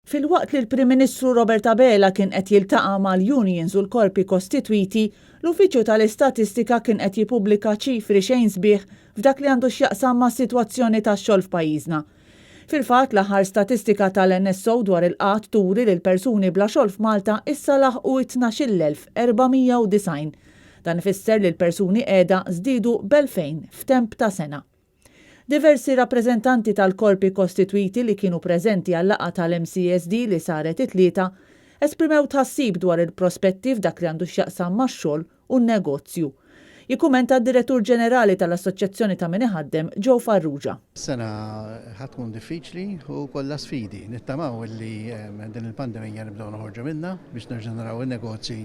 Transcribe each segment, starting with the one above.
Fil-waqt li l-Prim Ministru Robert Abela kien qed jiltaqa' mal-unions u l-korpi kostitwiti, l-Uffiċċju tal-Istatistika kien qed jippubblika ċifri xejn sbieħ f'dak li għandu x'jaqsam mas-sitwazzjoni tax-xogħol f'pajjiżna. Fil-fatt l-aħħar statistika tal-NSO dwar il-qatt turi li l-persuni bla xogħol f'Malta issa laħqu 12,490. Dan ifisser li l-persuni qiegħda żdiedu b'2000 f'temp ta' sena. Diversi rappreżentanti tal-korpi kostitwiti li kienu preżenti għall-laqgħa tal-MCSD li saret it-tlieta esprimew tħassib dwar il-prospetti f'dak li għandu x'jaqsam max-xogħol u n-negozju. Jikkumenta d-Direttur Ġenerali tal-Assoċjazzjoni ta' min iħaddem Joe Farrugia. Sena ħatkun diffiċli u kollha sfidi. Nittamaw li din il-pandemija nibdew noħorġu minnha biex nerġa' naraw in-negozji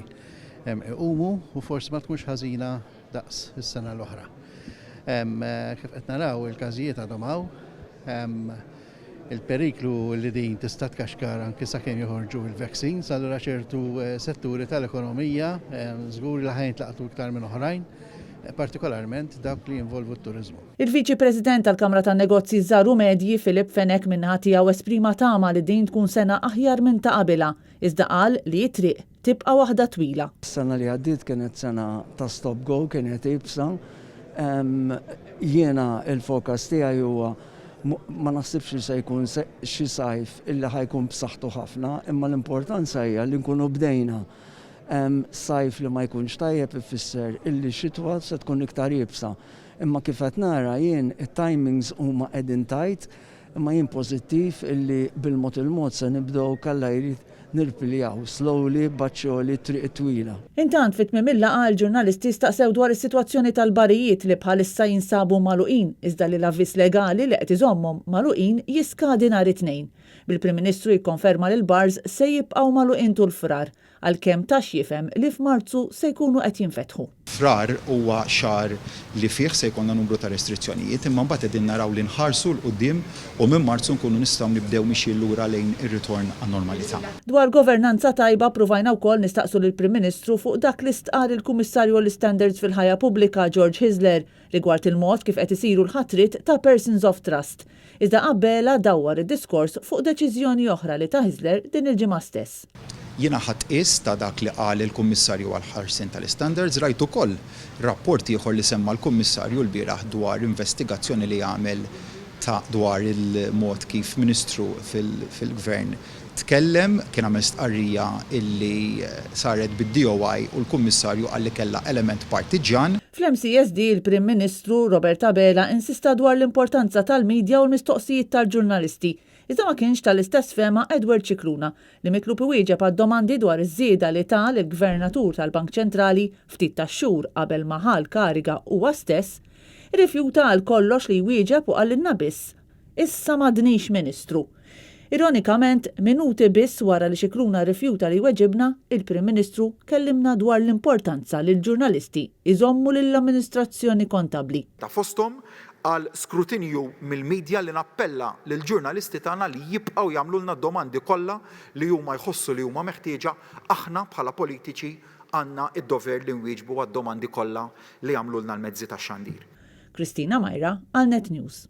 iqumu u forsi ma tkunx ħażina daqs is-sena l-oħra. Kif qed naraw il-każijiet għadhom hawn, il-periklu li din tista' tkaxkar anke sakemm joħorġu il-vaccines, allura ċertu setturi tal-ekonomija żgur li ħajntlaqtu iktar minn oħrajn, partikolarment dawk li jinvolvu t-turizmu. Il-Viċi President tal-Kamra tan-Negozji Żgħar u Medji Filip Fenek minnaħa tiegħu esprima tama li din tkun sena aħjar minn ta' qabilha, iżda qal li t-triq tibqa' waħda twila. Is-sena li għaddiet kienet sena ta' stop go, kienet ibsa. Jiena il-fokas tiegħi huwa ma naħsibx li se jkun xi sajf illi ħajkun b'saħħtu ħafna, imma l-importanza hija li nkunu bdejna sajf li ma jkunx tajjeb ifisser illi xitwa se tkun iktar jibsa. Imma kif qed nara jien it-timings huma qegħdin tajt, imma jien pożittiv illi bil-mod il-mod se nibdew kalla jrid nirpiljaw slowly baċċoli triq twila. Intant fit-tmiem il-laqgħa l-ġurnalisti staqsew dwar is-sitwazzjoni tal-barijiet li bħalissa jinsabu magħluqin iżda li l-avviż legali li qed iżommhom magħluqin jiskadi nhar it-tnejn. Bil-Prim Ministru jikkonferma li l-bars se jibqgħu magħluqin tul frar għalkemm tax jifhem li f'Marzu se jkunu qed jinfetħu. Frar huwa xahar li fih se jkollna numru ta' restrizzjonijiet, imma mbagħad qegħdin naraw li nħarsu l qudiem u minn Marzu nkunu nistgħu nibdew mixi lura lejn ir-ritorn għan-normalità. Dwar governanza tajba provajna wkoll nistaqsu lill-Prim Ministru fuq dak li stqar il-Kummissarju għall-Standards fil-ħajja pubblika George Hisler rigward il-mod kif qed isiru l-ħatrit ta' Persons of Trust. Iżda qabbela dawwar id-diskors fuq deċiżjoni oħra li ta' Hisler din il-ġimgħa stess. Jiena ħadd qis ta' dak li qal il-Kummissarju għall-ħarsien tal-Standards, rajt ukoll rapport ieħor li semma l-Kummissarju l-bieraħ dwar investigazzjoni li jagħmel ta' dwar il-mod kif Ministru fil-Gvern tkellem, kien għamel stqarrija illi saret bid-DOI u l-Kummissarju qal li kellha element partiġan. Fl-MCSD il-Prim Ministru Robert Abela insista dwar l-importanza tal-medja u l-mistoqsijiet tal-ġurnalisti. Iżda ma kienx tal-istess fema Edward Cicluna li mitlub iwieġeb għad-domandi dwar iż-żieda li tal il-Gvernatur tal-Bank Ċentrali ftit tax-xhur qabel ma ħal kariga huwa stess, irrifjuta għal kollox li jwieġeb u qalilna biss issa m'għadniex Ministru. Ironikament, minuti biss wara li Cicluna rrifjuta li jweġibna, il-Prim Ministru kellimna dwar l-importanza li l-ġurnalisti iżommu lill-amministrazzjoni kontabbli. Ta' fosthom għal skrutinju mill-medja li nappella lill-ġurnalisti tagħna li jibqgħu jagħmlulna domandi kollha li huma jħossu li huma meħtieġa, aħna bħala politiċi għandna id-dover li nwieġbu għad-domandi kollha li jagħmlulna l-mezzi tax-xandir. Kristina Majra għal Net News.